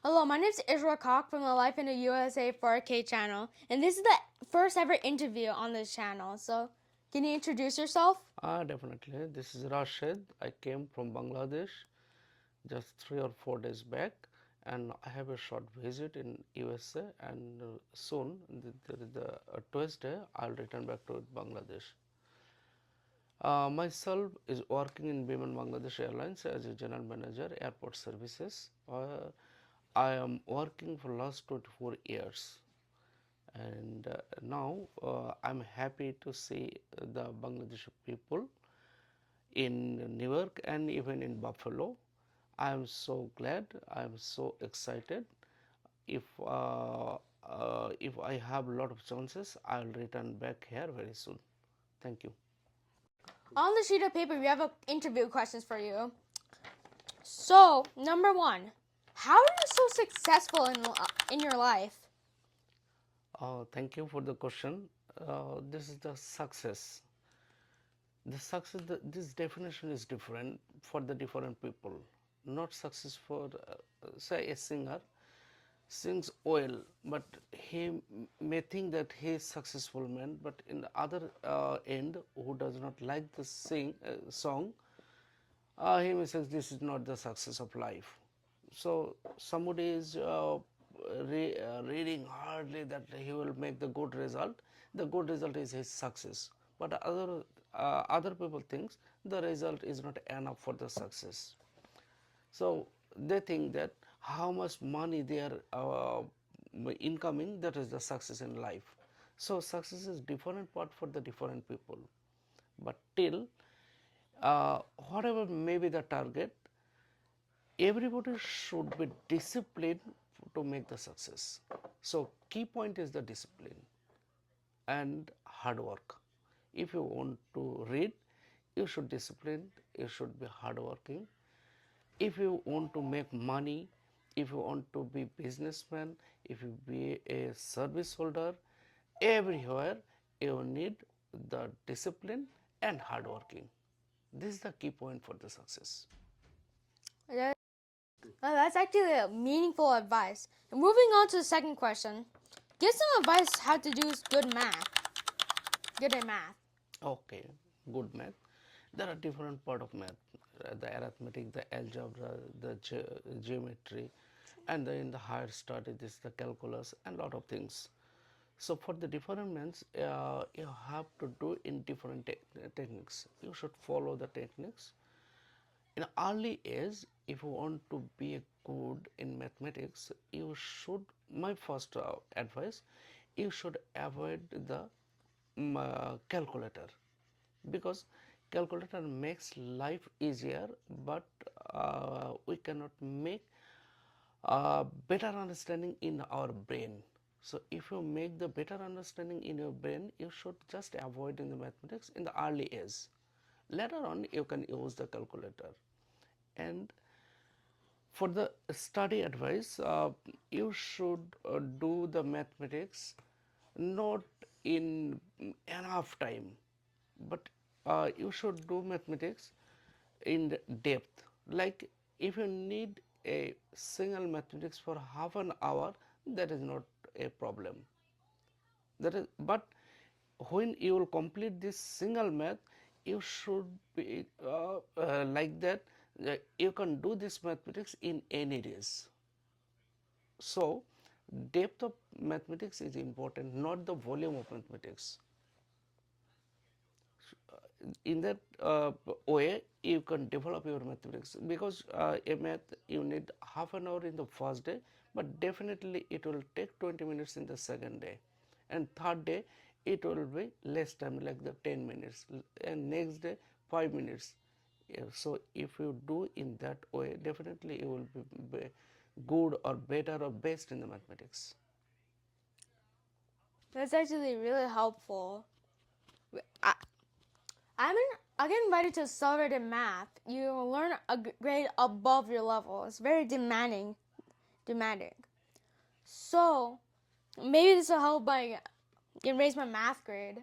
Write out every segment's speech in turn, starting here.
Hello, my name is Ishrak from the Life in the USA 4K channel, and this is the first ever interview on this channel. So, can you introduce yourself? Definitely. This is Rashed. I came from Bangladesh just 3 or 4 days back, and I have a short visit in USA. And soon, Tuesday, I'll return back to Bangladesh. Myself is working in Biman Bangladesh Airlines as a general manager, airport services. I am working for last 24 years, and now I'm happy to see the Bangladeshi people in New York and even in Buffalo. I am so glad. I am so excited. If I have a lot of chances, I'll return back here very soon. Thank you. On the sheet of paper, we have interview questions for you. So, number one, how are you so successful in your life? Thank you for the question. This is the success. This definition is different for the different people. Not success for, say, a singer sings well, but he may think that he is successful man, but in the other end, who does not like the song, he may say this is not the success of life. So somebody is reading hardly that he will make the good result. The good result is his success, but other people thinks the result is not enough for the success. So they think that how much money they are incoming, that is the success in life. So success is different part for the different people. But till whatever may be the target, everybody should be disciplined to make the success. So key point is the discipline and hard work. If you want to read, you should discipline, you should be hardworking. If you want to make money, if you want to be businessman, if you be a service holder, everywhere you need the discipline and hardworking. This is the key point for the success. That's actually a meaningful advice. And moving on to the second question, give some advice how to do good math. Good at math. Okay, good math. There are different part of math, the arithmetic, the algebra, the geometry, and then in the higher study, this is the calculus and lot of things. So for the different maths, you have to do in different techniques. You should follow the techniques. In early age, if you want to be good in mathematics, you should, my first advice, you should avoid the calculator, because calculator makes life easier, but we cannot make better understanding in our brain. So if you make the better understanding in your brain, you should just avoid in the mathematics in the early age. Later on you can use the calculator. And for the study advice, you should do the mathematics not in enough time, but you should do mathematics in depth. Like if you need a single mathematics for half an hour, that is not a problem. That is, but when you will complete this single math, you should be like that. You can do this mathematics in any days. So depth of mathematics is important, not the volume of mathematics. In that way you can develop your mathematics, because a math you need half an hour in the first day, but definitely it will take 20 minutes in the second day, and third day it will be less time, like the 10 minutes, and next day 5 minutes. Yeah, so if you do in that way, definitely you will be good or better or best in the mathematics. That's actually really helpful. I, I get invited to accelerated math. You learn a grade above your level. It's very demanding. So maybe this will help by raise my math grade.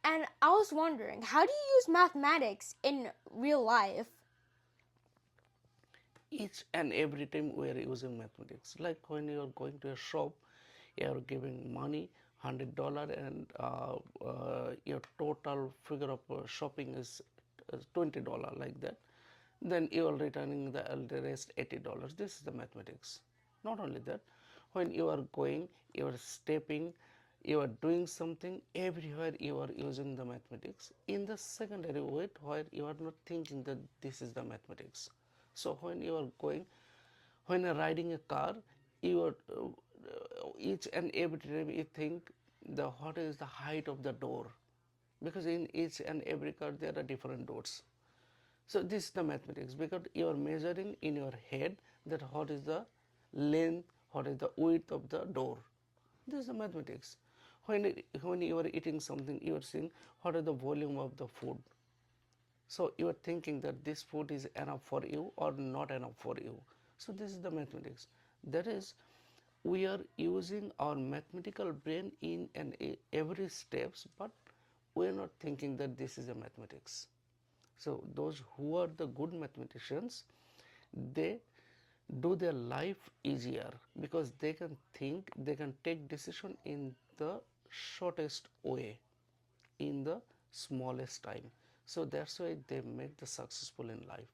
And I was wondering, how do you use mathematics in real life? each and every time we are using mathematics. Like when you are going to a shop, you are giving money $100 and your total figure of shopping is $20 like that, then you are returning the rest $80. This is the mathematics. Not only that, when you are going, you are stepping, you are doing something, everywhere you are using the mathematics in the secondary way where you are not thinking that this is the mathematics. So when you are going, when you are riding a car, you are each and every time you think the what is the height of the door, because in each and every car there are different doors. So this is the mathematics, because you are measuring in your head that what is the length, what is the width of the door. This is the mathematics. When you are eating something, you are seeing what is the volume of the food. So you are thinking that this food is enough for you or not enough for you. So this is the mathematics. That is, we are using our mathematical brain in every steps, but we are not thinking that this is a mathematics. So those who are the good mathematicians, they do their life easier because they can think, they can take decision in the shortest way, in the smallest time. So that's why they make the successful in life.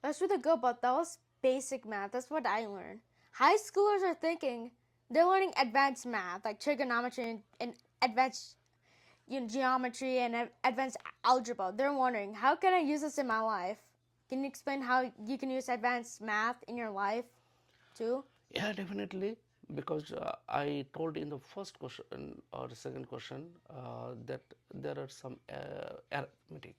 That's really good, but that was basic math. That's what I learned. High schoolers are thinking they're learning advanced math, like trigonometry and advanced geometry and advanced algebra. They're wondering, how can I use this in my life? Can you explain how you can use advanced math in your life too? Yeah, definitely. Because I told in the first question or second question that there are some arithmetic,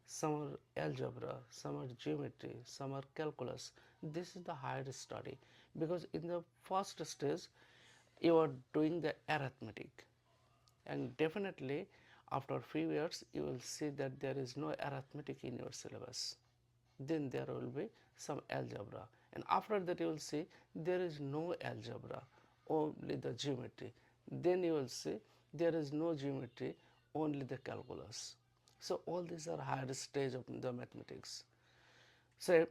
some are algebra, some are geometry, some are calculus. This is the higher study, because in the first stage you are doing the arithmetic, and definitely after few years you will see that there is no arithmetic in your syllabus. Then there will be some algebra, and after that you will see there is no algebra, only the geometry. Then you will see there is no geometry, only the calculus. So all these are higher stage of the mathematics. Say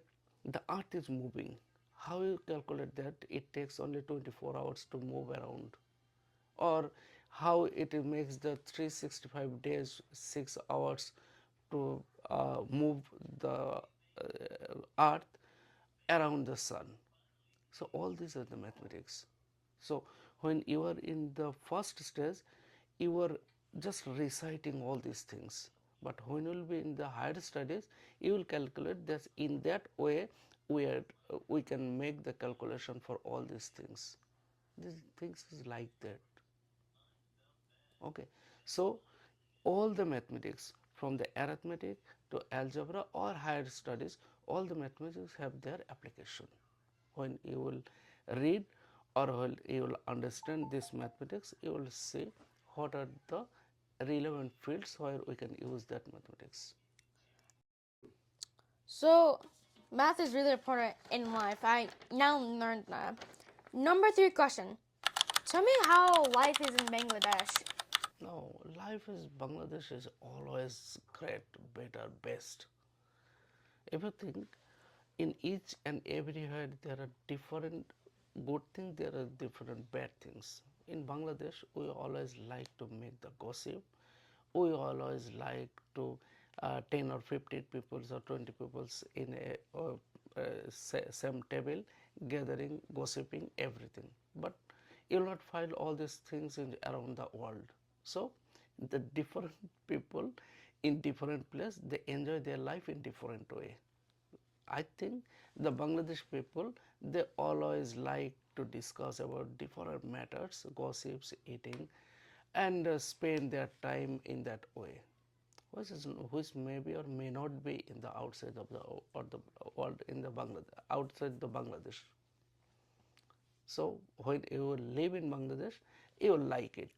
the earth is moving, how you calculate that it takes only 24 hours to move around, or how it makes the 365 days 6 hours to move the earth around the sun. So all these are the mathematics. So when you are in the first stage, you are just reciting all these things, but when you will be in the higher studies, you will calculate that in that way we can make the calculation for all these things. These things is like that. Okay, so all the mathematics, from the arithmetic to algebra or higher studies, all the mathematics have their application. When you will read or when you will understand this mathematics, you will see what are the relevant fields where we can use that mathematics. So, math is really important in life. I now learned that. Number 3 question. Tell me how life is in Bangladesh. Now, life is Bangladesh is always great, better, best. If you think, in each and everywhere there are different good things, there are different bad things. In Bangladesh, we always like to make the gossip. We always like to 10 or 15 people or 20 people in a same table, gathering, gossiping, everything. But you will not find all these things in around the world. So the different people in different place, they enjoy their life in different way. I think the Bangladesh people, they always like to discuss about different matters, gossips, eating, and spend their time in that way, which may be or may not be in the outside of the or the world in the Bangladesh, outside the Bangladesh. So when you live in Bangladesh, you will like it.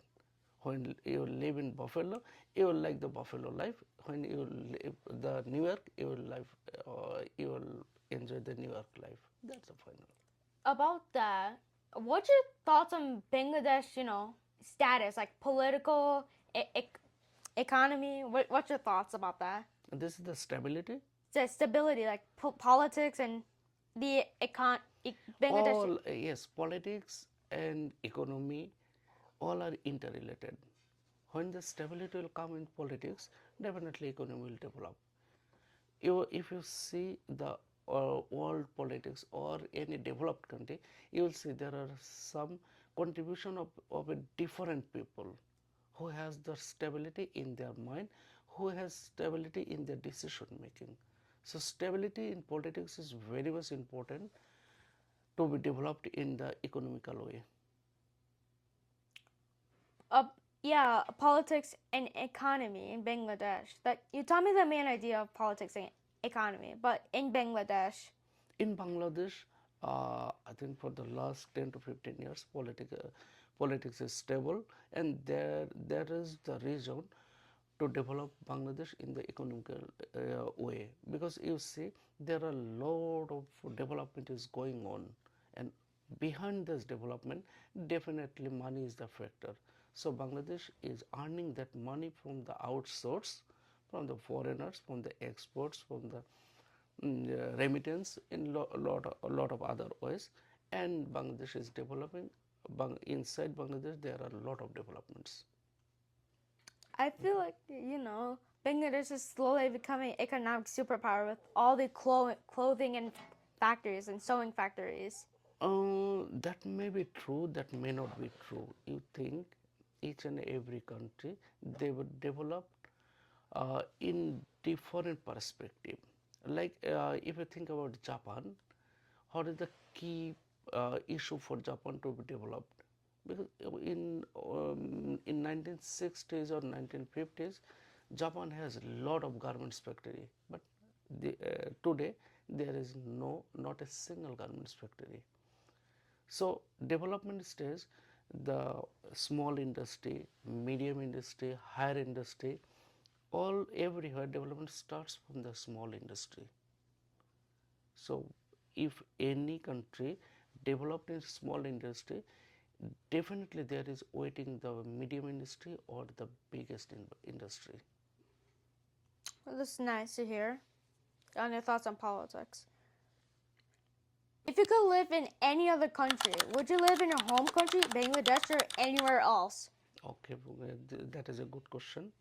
When you live in Buffalo, you will like the Buffalo life. When you live the New York, you will enjoy the New York life. That's the final. About that, what's your thoughts on Bangladesh, status, like political, economy? What's your thoughts about that? And this is the stability. The stability, like politics and the Bangladesh. All, yes, politics and economy, all are interrelated. When the stability will come in politics, definitely economy will develop. If you see the world politics or any developed country, you will see there are some contribution of a different people who has the stability in their mind, who has stability in their decision making. So stability in politics is very much important to be developed in the economical way. uh, yeah, politics and economy in Bangladesh. That you taught me the main idea of politics and economy, but in Bangladesh. In Bangladesh, I think for the last 10 to 15 years, politics is stable, and there is the reason to develop Bangladesh in the economical way, because you see there are a lot of development is going on, and behind this development, definitely money is the factor. So Bangladesh is earning that money from the outsource, from the foreigners, from the exports, from the remittance in a lot of other ways, and Bangladesh is developing. Inside Bangladesh, there are a lot of developments. I feel like Bangladesh is slowly becoming an economic superpower with all the clothing and factories and sewing factories. That may be true, that may not be true. You think each and every country they would develop in different perspective. Like if you think about Japan, what is the key issue for Japan to be developed? Because in 1960s or 1950s, Japan has a lot of garments factory, but today there is not a single garments factory. So development stage, the small industry, medium industry, higher industry, all everywhere development starts from the small industry. So if any country developed in small industry, definitely there is waiting the medium industry or the biggest industry. Well, this is nice to hear. On your thoughts on politics. If you could live in any other country, would you live in your home country, Bangladesh, or anywhere else? Okay, that is a good question.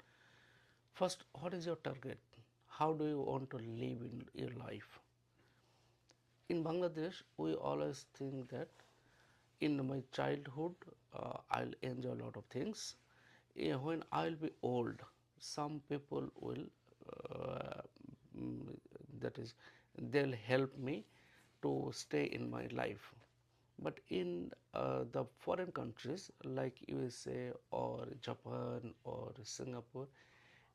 First, what is your target? How do you want to live in your life? In Bangladesh, we always think that in my childhood, I'll enjoy a lot of things. When I'll be old, some people will, uh, mm, that is, they'll help me to stay in my life. But in the foreign countries like USA or Japan or Singapore,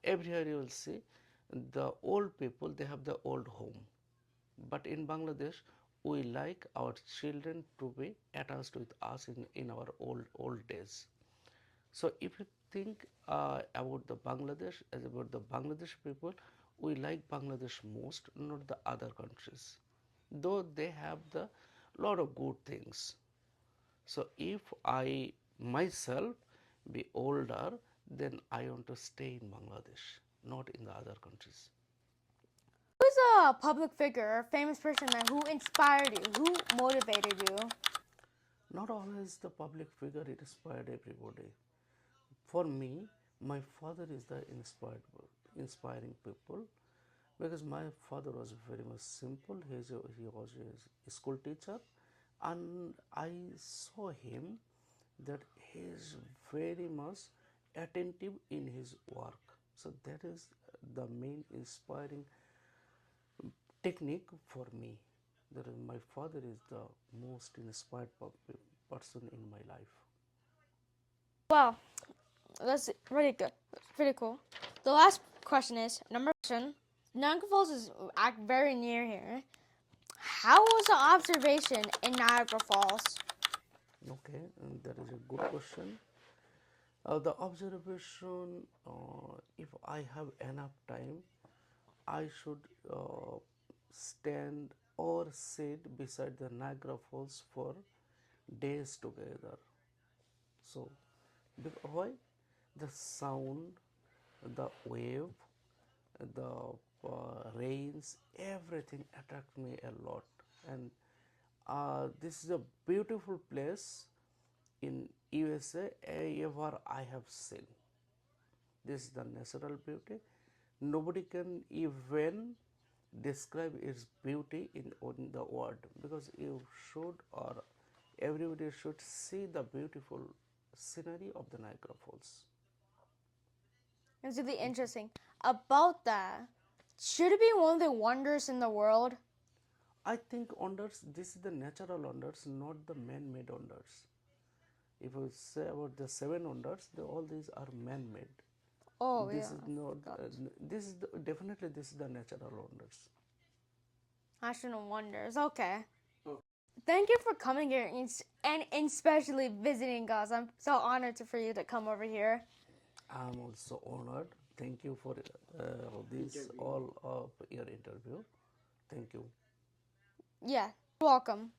everywhere you will see the old people, they have the old home. But in Bangladesh, we like our children to be attached with us in our old days. So if you think about the Bangladesh, as about the Bangladesh people, we like Bangladesh most, not the other countries, though they have the lot of good things. So if I myself be older, then I want to stay in Bangladesh, not in the other countries. Who's a public figure or famous person who inspired you, who motivated you? Not always the public figure it inspired everybody. For me, my father is the inspiring people, because my father was very much simple. He was a school teacher, and I saw him that he is very much attentive in his work. So that is the main inspiring technique for me. That is, my father is the most inspired person in my life. Well, that's really good. That's pretty cool. The last question is number question. Niagara Falls is very near here. How was the observation in Niagara Falls? Okay, and that is a good question. The observation, if I have enough time, I should stand or sit beside the Niagara Falls for days together. So, why? The sound, the wave, the rains, everything attract me a lot. and this is a beautiful place in USA ever I have seen. This is the natural beauty. Nobody can even describe its beauty in the word, because you should, or everybody should see the beautiful scenery of the Niagara Falls. It's really interesting. About that, should it be one of the wonders in the world? I think wonders, this is the natural wonders, not the man-made wonders. If you say about the seven wonders, all these are man-made. Oh, This yeah. is not. This is definitely this is the natural wonders. National wonders. Okay. Thank you for coming here and especially visiting us. I'm so honored for you to come over here. I am also honored. Thank you for this all of your interview. Thank you. Yeah, welcome.